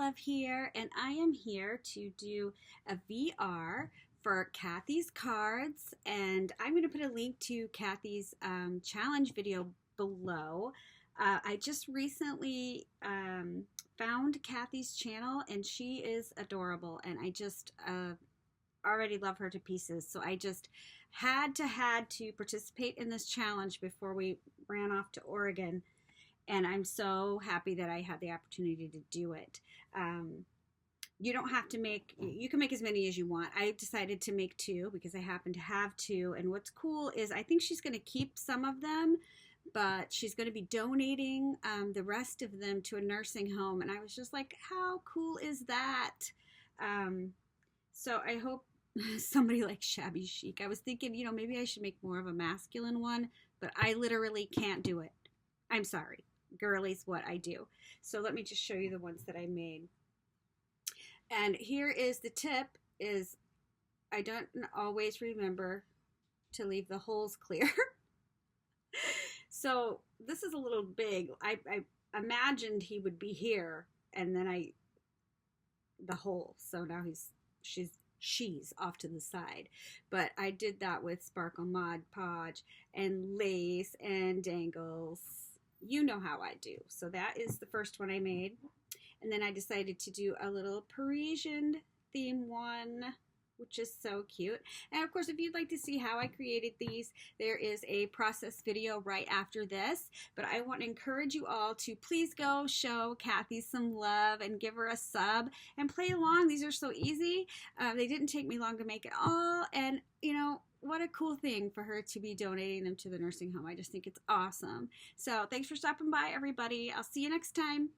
Love here, and I am here to do a VR for Kathy's cards, and I'm going to put a link to Kathy's challenge video below. I just recently found Kathy's channel, and she is adorable, and I just already love her to pieces. So I just had to participate in this challenge before we ran off to Oregon, and I'm so happy that I had the opportunity to do it. You don't have to make, you can make as many as you want. I decided to make two because I happen to have two. And what's cool is I think she's going to keep some of them, but she's going to be donating the rest of them to a nursing home. And I was just like, how cool is that? So I hope somebody like Shabby Chic. I was thinking, maybe I should make more of a masculine one, but I literally can't do it. I'm sorry. Girly's what I do. So let me just show you the ones that I made. And here is the tip, is I don't always remember to leave the holes clear. So this is a little big. I imagined he would be here, and then the hole. So now she's off to the side. But I did that with Sparkle Mod Podge and lace and dangles. You know how I do. So that is the first one I made. And then I decided to do a little Parisian theme one, which is so cute. And of course, if you'd like to see how I created these, there is a process video right after this. But I want to encourage you all to please go show Kathy some love and give her a sub and play along. These are so easy. They didn't take me long to make at all. And, what a cool thing for her to be donating them to the nursing home. I just think it's awesome. So thanks for stopping by, everybody. I'll see you next time.